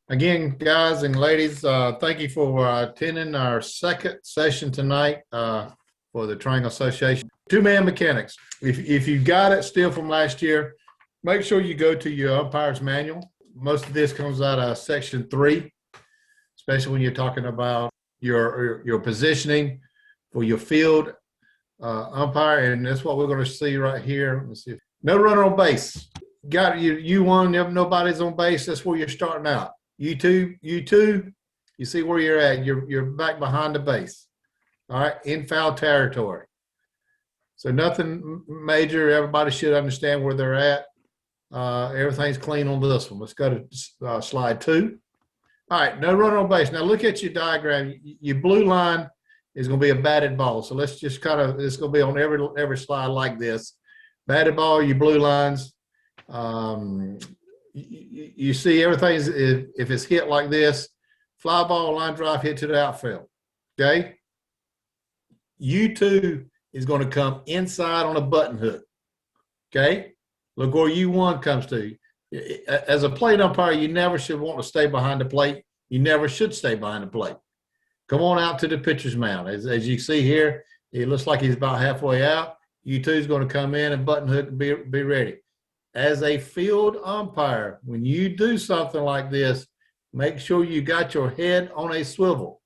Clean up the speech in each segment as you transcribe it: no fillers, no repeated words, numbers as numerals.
Again, guys and ladies, thank you for attending our second session tonight for the Triangle Association. Two-man mechanics. If you got it still from last year, make sure you go to your umpire's manual. Most of this comes out of section 3, especially when you're talking about your positioning for your field umpire, and that's what we're going to see right here. Let's see. No runner on base. Got you one. Nobody's on base. That's where you're starting out. You two, you see where you're at. You're back behind the base. All right, in foul territory. So nothing major. Everybody should understand where they're at. Everything's clean on this one. Let's go to slide 2. All right, no runner on base. Now look at your diagram. Your blue line is going to be a batted ball. So let's just it's going to be on every slide like this. Batted ball, your blue lines. You see everything, if it's hit like this, fly ball, line drive, hit to the outfield, okay? U2 is going to come inside on a button hook, okay? Look where U1 comes to. As a plate umpire, you never should want to stay behind the plate. You never should stay behind the plate. Come on out to the pitcher's mound. As you see here, it looks like he's about halfway out. U2 is going to come in and button hook and be ready. As a field umpire, when you do something like this, make sure you got your head on a swivel.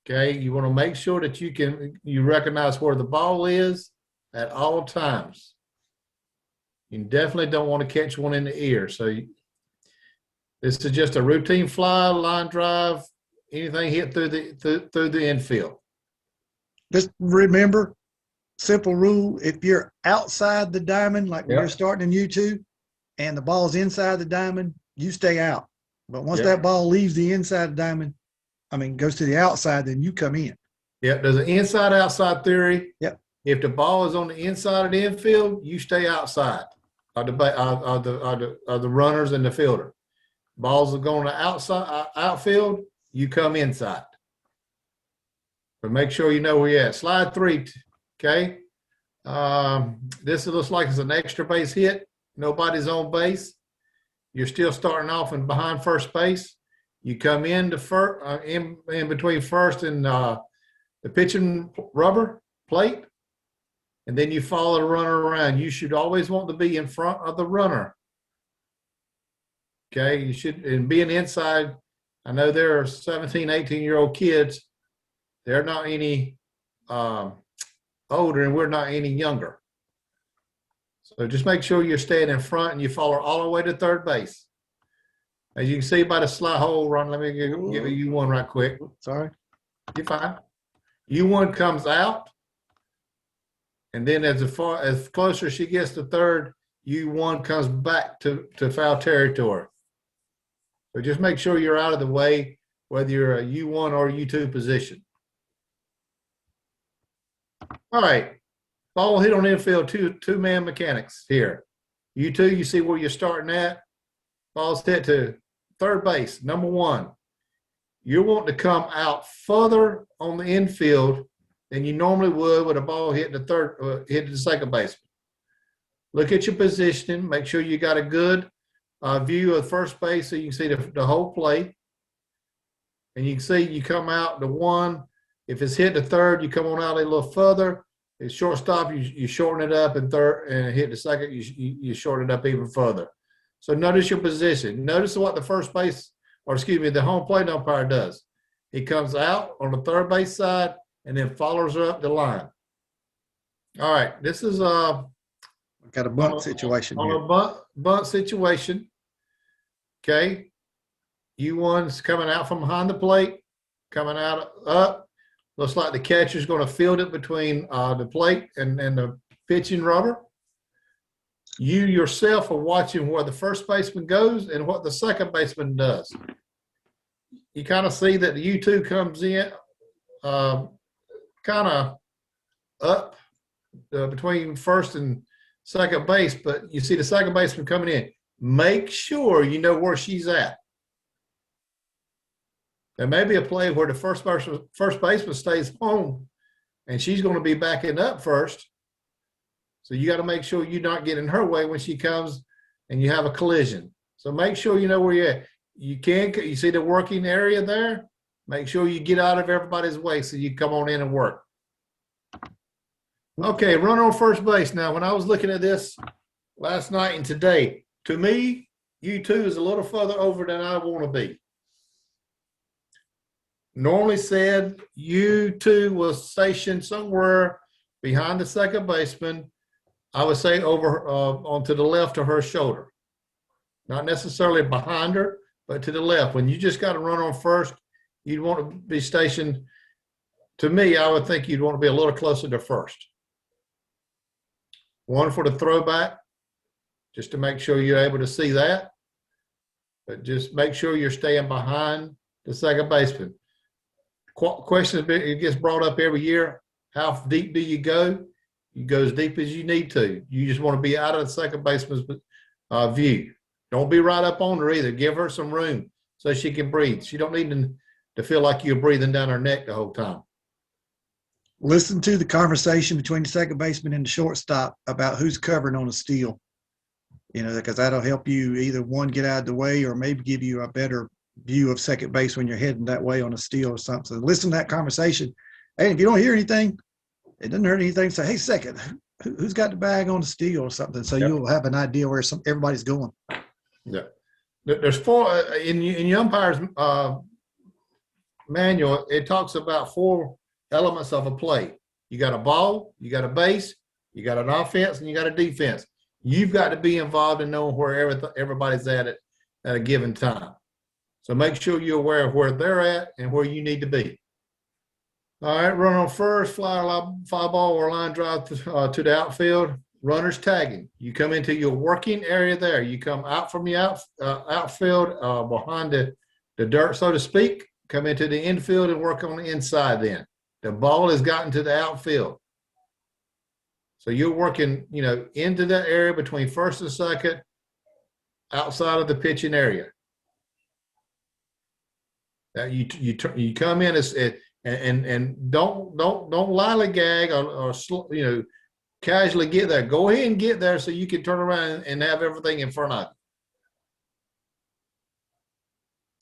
Okay, you want to make sure that you recognize where the ball is at all times. You definitely don't want to catch one in the ear. So this is just a routine fly, line drive, anything hit through the infield. Just remember, simple rule, if you're outside the diamond, like when you're starting in U2, and the ball's inside the diamond, you stay out. But once that ball leaves the inside diamond, goes to the outside, then you come in. Yeah, there's an inside-outside theory. Yep. If the ball is on the inside of the infield, you stay outside of the runners and the fielder. Balls are going to outfield, you come inside. But make sure you know where you're at. Slide 3. Okay, this looks like it's an extra base hit. Nobody's on base. You're still starting off and behind first base. You come in to in between first and the pitching rubber plate, and then you follow the runner around. You should always want to be in front of the runner. Okay, you should, and being inside. I know there are 17, 18-year-old kids. They're not any older, and we're not any younger. So just make sure you're staying in front and you follow all the way to third base. As you can see by the slide hold run, let me give you U1 right quick. Sorry. You're fine. U1 comes out, and then as closer she gets to third, U1 comes back to foul territory. So just make sure you're out of the way, whether you're a U1 or U2 position. All right, ball hit on infield, two-man mechanics here. U2, you see where you're starting at. Ball's hit to third base, number 1. You're wanting to come out further on the infield than you normally would with a ball hitting the second baseman. Look at your positioning. Make sure you got a good view of first base so you can see the whole play. And you can see you come out to 1. If it's hit to third, you come on out a little further. It's shortstop, you shorten it up, and third, and hit the second, you shorten it up even further. So notice your position. Notice what the the home plate umpire does. He comes out on the third base side and then follows her up the line. All right, this is got a bunt situation here. On a bunt situation. Okay, U1's coming out from behind the plate, coming out up. Looks like the catcher's going to field it between the plate and the pitching rubber. You yourself are watching where the first baseman goes and what the second baseman does. You kind of see that the U2 comes in kind of up between first and second base, but you see the second baseman coming in. Make sure you know where she's at. There may be a play where the first baseman stays home and she's going to be backing up first. So you got to make sure you're not getting in her way when she comes and you have a collision. So make sure you know where you're at. You see the working area there? Make sure you get out of everybody's way so you come on in and work. Okay, run on first base. Now, when I was looking at this last night and today, to me, U2 is a little further over than I want to be. Normally said U2 was stationed somewhere behind the second baseman. I would say over onto the left of her shoulder. Not necessarily behind her, but to the left. When you just got to run on first, you'd want to be stationed. To me, I would think you'd want to be a little closer to first. One for the throwback, just to make sure you're able to see that. But just make sure you're staying behind the second baseman. Question it gets brought up every year. How deep do you go? You go as deep as you need to. You just want to be out of the second baseman's view. Don't be right up on her either. Give her some room so she can breathe. She don't need to feel like you're breathing down her neck the whole time. Listen to the conversation between the second baseman and the shortstop about who's covering on a steal. You know, because that'll help you either one, get out of the way, or maybe give you a better view of second base when you're heading that way on a steal or something. So listen to that conversation. Hey, if you don't hear anything, it doesn't hurt anything. Say, hey, second, who's got the bag on the steal or something? So you'll have an idea where everybody's going. Yeah. There's four in your umpire's manual. It talks about 4 elements of a play. You got a ball, you got a base, you got an offense, and you got a defense. You've got to be involved in knowing where everybody's at a given time. So make sure you're aware of where they're at and where you need to be. All right, run on first, fly ball or line drive to the outfield. Runners tagging. You come into your working area there. You come out from the outfield behind the dirt, so to speak. Come into the infield and work on the inside then. The ball has gotten to the outfield. So you're working, into that area between first and second, outside of the pitching area. Now you come in and don't lollygag or casually get there. Go ahead and get there so you can turn around and have everything in front of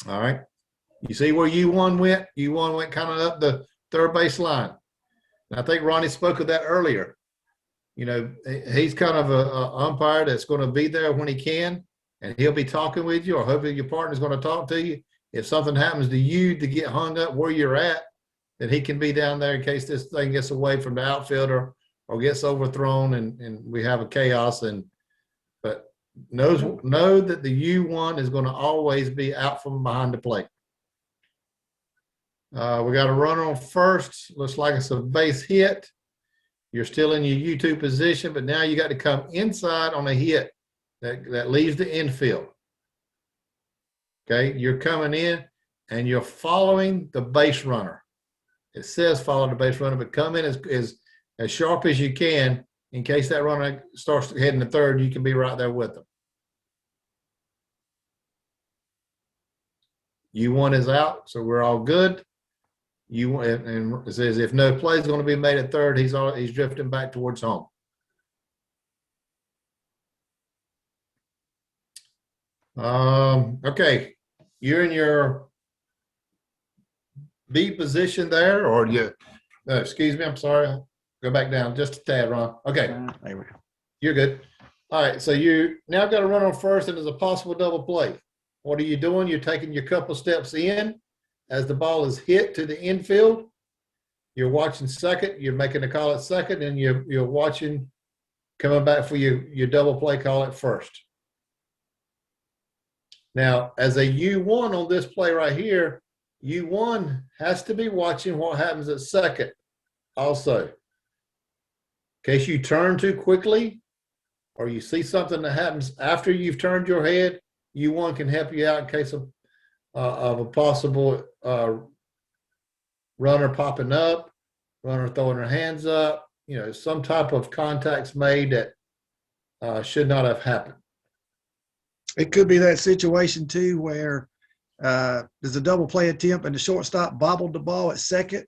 you. All right. You see where U1 went? U1 went kind of up the third base line. And I think Ronnie spoke of that earlier. He's kind of an umpire that's going to be there when he can, and he'll be talking with you, or hopefully your partner's going to talk to you. If something happens to you to get hung up where you're at, then he can be down there in case this thing gets away from the outfielder or gets overthrown and we have a chaos. But know that the U1 is going to always be out from behind the plate. We got a runner on first. Looks like it's a base hit. You're still in your U2 position, but now you got to come inside on a hit that leaves the infield. Okay, you're coming in and you're following the base runner. It says follow the base runner, but come in as sharp as you can in case that runner starts heading to third. You can be right there with them. U1 is out, so we're all good. And it says if no play is going to be made at third, he's drifting back towards home. Okay, you're in your B position there, or excuse me, I'm sorry. Go back down just a tad, Ron. Okay, there we go. You're good. All right, so you now got to run on first, and there's a possible double play. What are you doing? You're taking your couple steps in. As the ball is hit to the infield, you're watching second, you're making a call at second, and you're watching coming back for your double play call at first. Now, as a U1 on this play right here, U1 has to be watching what happens at second also. In case you turn too quickly or you see something that happens after you've turned your head, U1 can help you out in case of a possible runner popping up, runner throwing her hands up, some type of contacts made that should not have happened. It could be that situation too where there's a double play attempt and the shortstop bobbled the ball at second.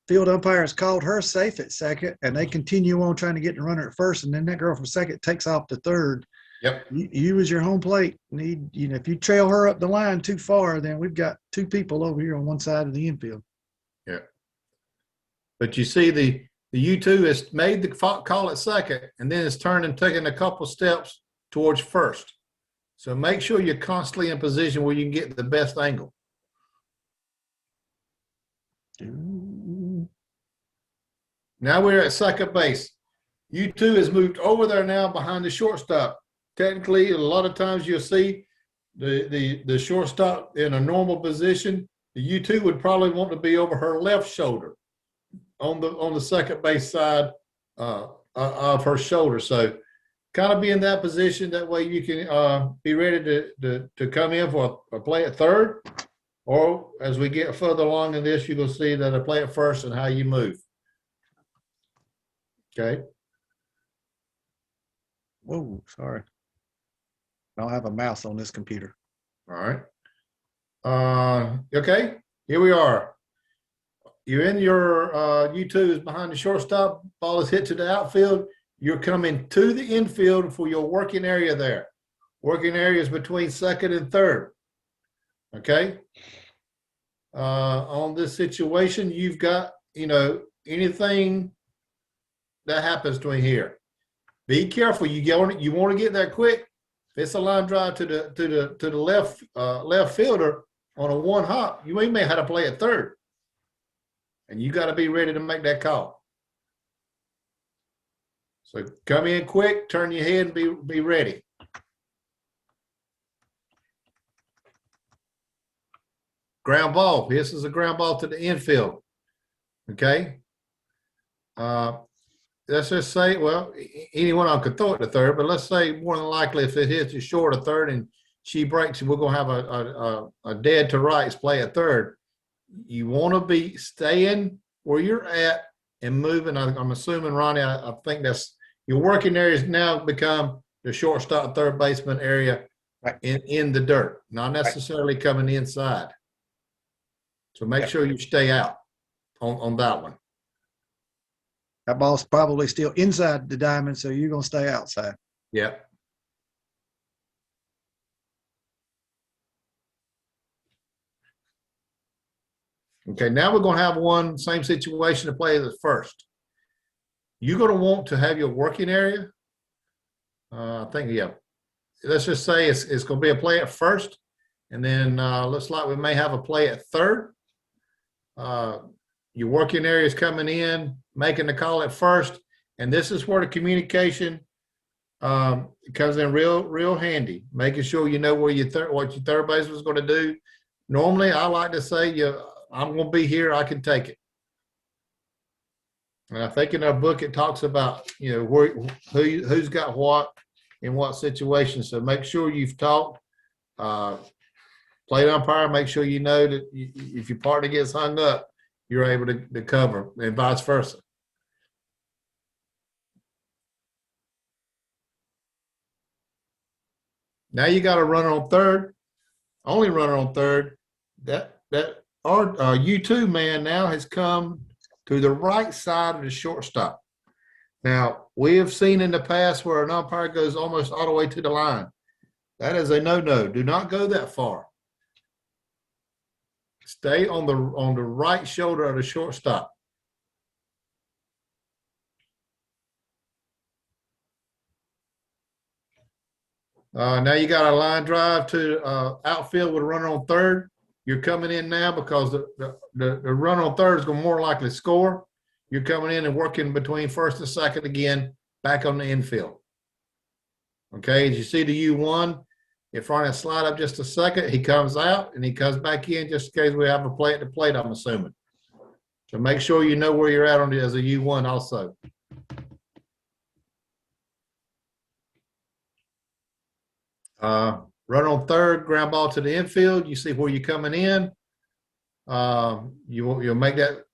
Field umpire has called her safe at second, and they continue on trying to get the runner at first, and then that girl from second takes off to third. Yep. You as your home plate need, if you trail her up the line too far, then we've got two people over here on one side of the infield. Yeah. But you see the U2 has made the call at second, and then it's turned and taken a couple steps towards first. So make sure you're constantly in position where you can get the best angle. Now we're at second base. U2 has moved over there now behind the shortstop. Technically, a lot of times you'll see the shortstop in a normal position. The U2 would probably want to be over her left shoulder on the second base side of her shoulder. So kind of be in that position. That way you can be ready to come in for a play at third. Or as we get further along in this, you will see that a play at first and how you move. Okay. Whoa, sorry. I don't have a mouse on this computer. All right. Okay, here we are. You're in your U2 is behind the shortstop. Ball is hit to the outfield. You're coming to the infield for your working area there. Working area is between second and third. Okay. On this situation, you've got, anything that happens between here. Be careful. You want to get there quick. If it's a line drive to the left fielder on a one hop, you may have to play at third. And you got to be ready to make that call. So come in quick, turn your head, and be ready. Ground ball. This is a ground ball to the infield. Okay. Let's just say, well, anyone could throw it to third, but let's say more than likely if it hits you short of third and she breaks, we're going to have a dead to rights play at third. You want to be staying where you're at and moving. I'm assuming, Ronnie, I think that's your working areas now become the shortstop, third baseman area in the dirt, not necessarily coming inside. So make sure you stay out on that one. That ball's probably still inside the diamond, so you're going to stay outside. Yep. Okay, now we're going to have one same situation to play the first. You're going to want to have your working area. I think, yeah. Let's just say it's going to be a play at first, and then looks like we may have a play at third. Your working area is coming in, making the call at first, and this is where the communication comes in real handy. Making sure you know where what your third baseman is going to do. Normally, I like to say, I'm going to be here. I can take it. And I think in our book it talks about who's got what in what situation. So make sure you've talked. Plate umpire, make sure you know that if your partner gets hung up, you're able to cover, and vice versa. Now you got a runner on third, only runner on third. Our U2 man now has come to the right side of the shortstop. Now, we have seen in the past where an umpire goes almost all the way to the line. That is a no-no. Do not go that far. Stay on the right shoulder of the shortstop. Now you got a line drive to outfield with a runner on third. You're coming in now because the runner on third is going to more likely score. You're coming in and working between first and second again, back on the infield. Okay, as you see the U1, if Ronnie slide up just a second, he comes out and he comes back in just in case we have a play at the plate, I'm assuming. So make sure you know where you're at on it as a U1 also. Run on third, ground ball to the infield. You see where you're coming in. You'll make that,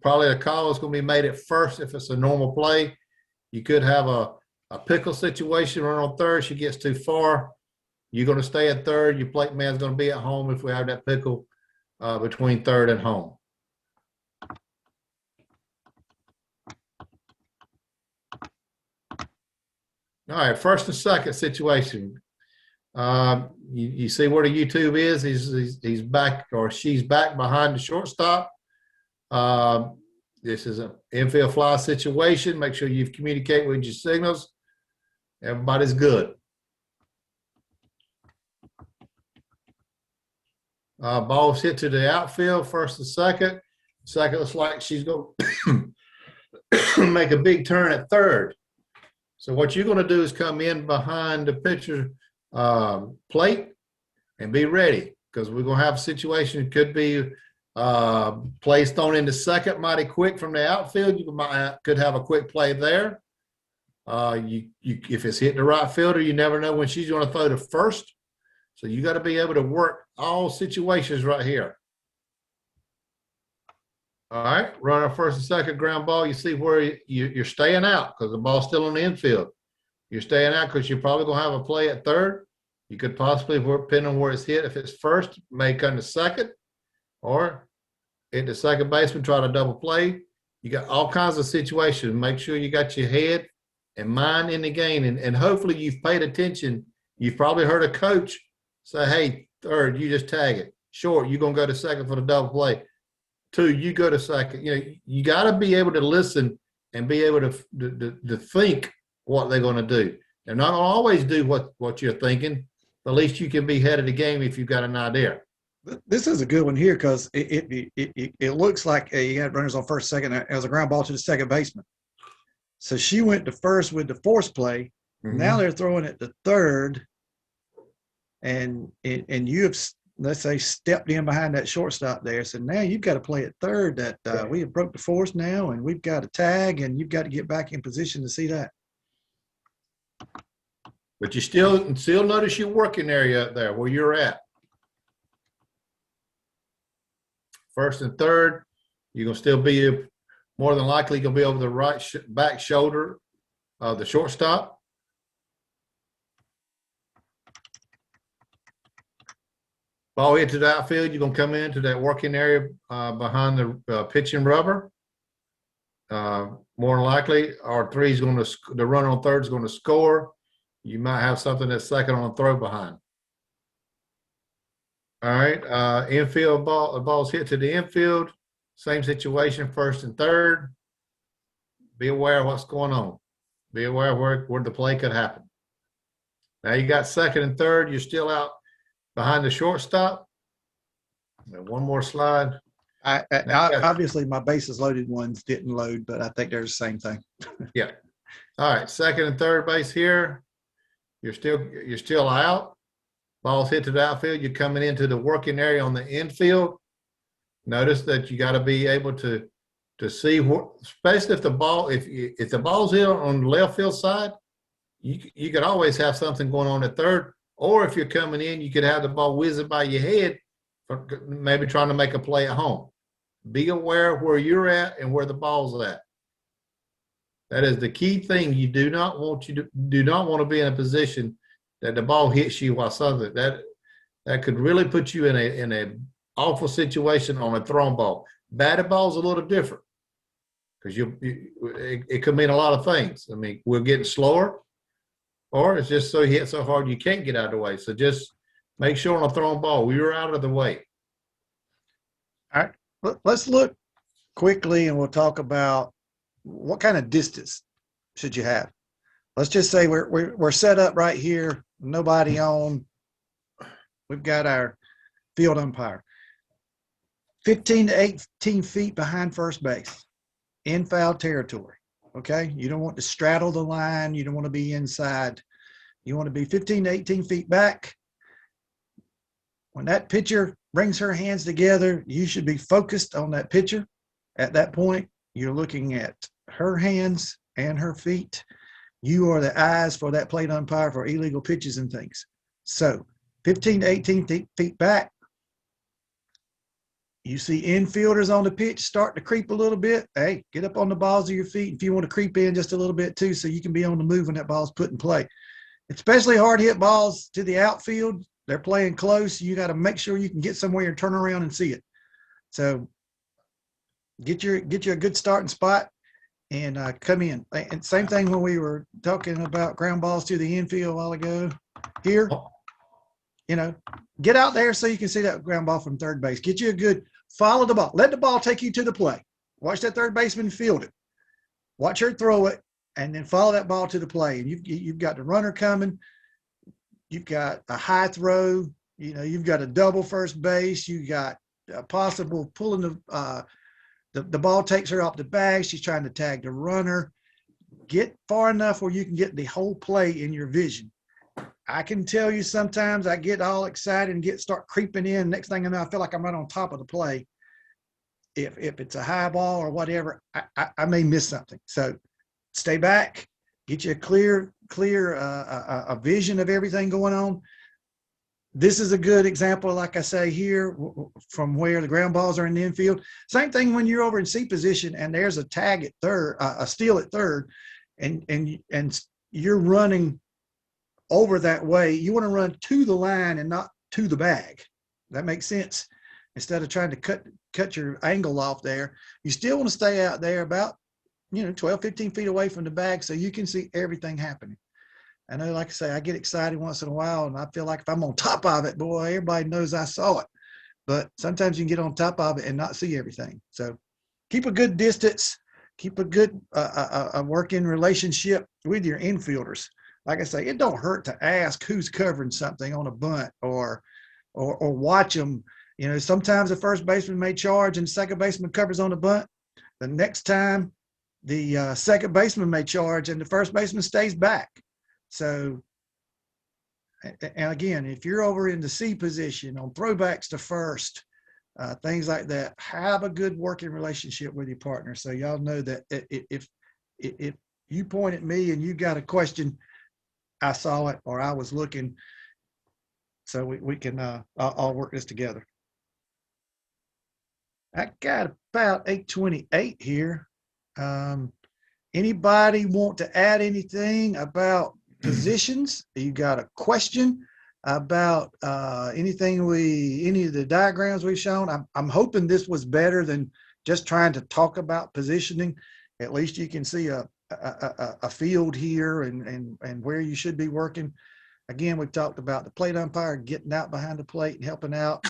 probably a call is going to be made at first if it's a normal play. You could have a pickle situation, run on third, she gets too far. You're going to stay at third. Your plate man's going to be at home if we have that pickle between third and home. All right, first and second situation. You see where the YouTube is? He's back, or she's back behind the shortstop. This is an infield fly situation. Make sure you communicate with your signals. Everybody's good. Ball's hit to the outfield, first and second. Second looks like she's going to make a big turn at third. So what you're going to do is come in behind the pitcher plate and be ready, because we're going to have a situation. It could be plays thrown into second mighty quick from the outfield. Could have a quick play there. If it's hitting the right fielder, you never know when she's going to throw to first. So you got to be able to work all situations right here. All right, runner first and second, ground ball. You see where you're staying out because the ball's still on the infield. You're staying out because you're probably going to have a play at third. You could possibly, depending on where it's hit, if it's first, may come to second, or hit the second baseman, try to double play. You got all kinds of situations. Make sure you got your head and mind in the game, and hopefully you've paid attention. You've probably heard a coach say, hey, third, you just tag it. Short, you're going to go to second for the double play. Two, you go to second. You know, you got to be able to listen and be able to think what they're going to do. They're not going to always do what you're thinking. But at least you can be ahead of the game if you've got an idea. This is a good one here because it looks like you had runners on first, second. It was a ground ball to the second baseman. So she went to first with the force play. Mm-hmm. Now they're throwing it to third, and you have, let's say, stepped in behind that shortstop there. So now you've got to play at third. That we have broke the force now, and we've got a tag, and you've got to get back in position to see that. But you still notice your working area up there where you're at. First and third, you're going to still be, more than likely, going to be over the right back shoulder of the shortstop. Ball hit to the outfield, you're going to come into that working area behind the pitching rubber. More than likely, R3 is going to, the runner on third is going to score. You might have something that's second on a throw behind. All right, infield ball, the ball's hit to the infield. Same situation, first and third. Be aware of what's going on. Be aware of where the play could happen. Now you got second and third. You're still out behind the shortstop. And one more slide. Obviously, my bases loaded ones didn't load, but I think they're the same thing. Yeah. All right, second and third base here. You're still out. Ball's hit to the outfield. You're coming into the working area on the infield. Notice that you got to be able to see what, especially if the ball, if the ball's hit on the left field side, you could always have something going on at third. Or if you're coming in, you could have the ball whizzing by your head, maybe trying to make a play at home. Be aware of where you're at and where the ball's at. That is the key thing. You do not want to be in a position that the ball hits you while something that could really put you in a awful situation on a thrown ball. Batted ball's a little different because it could mean a lot of things. I mean, we're getting slower, or it's just so you hit so hard you can't get out of the way. So just make sure on a thrown ball you're out of the way. All right, let's look quickly, and we'll talk about what kind of distance should you have. Let's just say we're set up right here, nobody on. We've got our field umpire. 15 to 18 feet behind first base, in foul territory. Okay, you don't want to straddle the line. You don't want to be inside. You want to be 15 to 18 feet back. When that pitcher brings her hands together, you should be focused on that pitcher. At that point, you're looking at her hands and her feet. You are the eyes for that plate umpire for illegal pitches and things. So 15 to 18 feet back. You see infielders on the pitch start to creep a little bit. Hey, get up on the balls of your feet if you want to creep in just a little bit too, so you can be on the move when that ball's put in play. Especially hard hit balls to the outfield. They're playing close. You got to make sure you can get somewhere and turn around and see it. So get you a good starting spot. and come in. And same thing when we were talking about ground balls to the infield a while ago. Here, you know, get out there so you can see that ground ball from third base. Get you a good follow the ball. Let the ball take you to the play. Watch that third baseman field it. Watch her throw it, and then follow that ball to the play. And you've got the runner coming. You've got a high throw. You know, you've got a double first base. You got a possible pulling the ball takes her off the bag. She's trying to tag the runner. Get far enough where you can get the whole play in your vision. I can tell you sometimes I get all excited and start creeping in. Next thing I know, I feel like I'm right on top of the play. If it's a high ball or whatever, I may miss something. So stay back, get you a clear a vision of everything going on. This is a good example, like I say here, from where the ground balls are in the infield. Same thing when you're over in C position and there's a tag at third, a steal at third, and you're running over that way. You want to run to the line and not to the bag. That makes sense. Instead of trying to cut your angle off there, you still want to stay out there about 12, 15 feet away from the bag so you can see everything happening. I know, like I say, I get excited once in a while, and I feel like if I'm on top of it, boy, everybody knows I saw it. But sometimes you can get on top of it and not see everything. So keep a good distance, keep a good a working relationship with your infielders. Like I say, it don't hurt to ask who's covering something on a bunt or watch them. Sometimes the first baseman may charge and the second baseman covers on the bunt. The next time, the second baseman may charge and the first baseman stays back. So, and again, if you're over in the C position on throwbacks to first, things like that, have a good working relationship with your partner. So y'all know that if you point at me and you got a question, I saw it or I was looking, so we can all work this together. I got about 8:28 here. Anybody want to add anything about positions? You got a question about anything any of the diagrams we've shown? I'm hoping this was better than just trying to talk about positioning. At least you can see a field here and where you should be working. Again, we've talked about the plate umpire getting out behind the plate and helping out,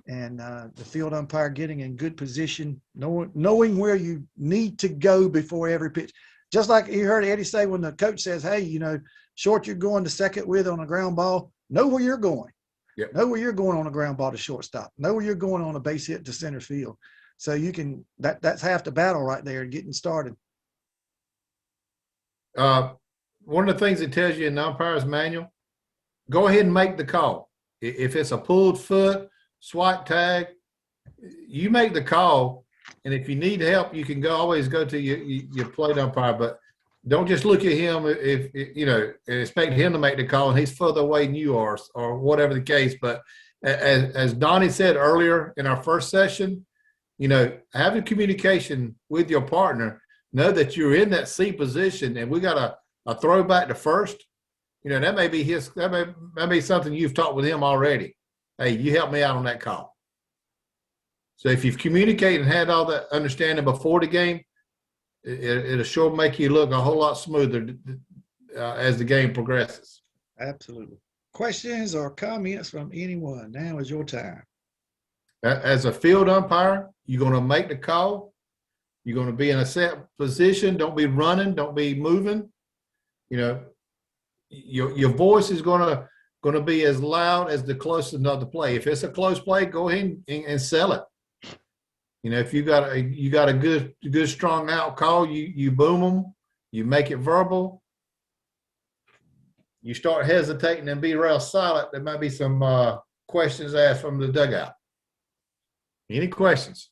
and the field umpire getting in good position, knowing where you need to go before every pitch. Just like you heard Eddie say when the coach says, hey, short you're going to second with on a ground ball, know where you're going. Yep. Know where you're going on a ground ball to shortstop. Know where you're going on a base hit to center field. So you can, that's half the battle right there, getting started. One of the things it tells you in the umpire's manual, go ahead and make the call. If it's a pulled foot, swipe tag, you make the call. And if you need help, you can always go to your plate umpire, but don't just look at him if and expect him to make the call and he's further away than you are or whatever the case. But as Donnie said earlier in our first session, having communication with your partner, know that you're in that C position and we got a throwback to first. That may be that may be something you've talked with him already. Hey, you help me out on that call. So if you've communicated and had all that understanding before the game, it'll sure make you look a whole lot smoother as the game progresses. Absolutely. Questions or comments from anyone? Now is your time. As a field umpire, you're going to make the call. You're going to be in a set position. Don't be running. Don't be moving. Your voice is going to be as loud as the closest of the play. If it's a close play, go ahead and sell it. If you got a good strong out call, you boom them, you make it verbal. You start hesitating and be real silent. There might be some questions asked from the dugout. Any questions?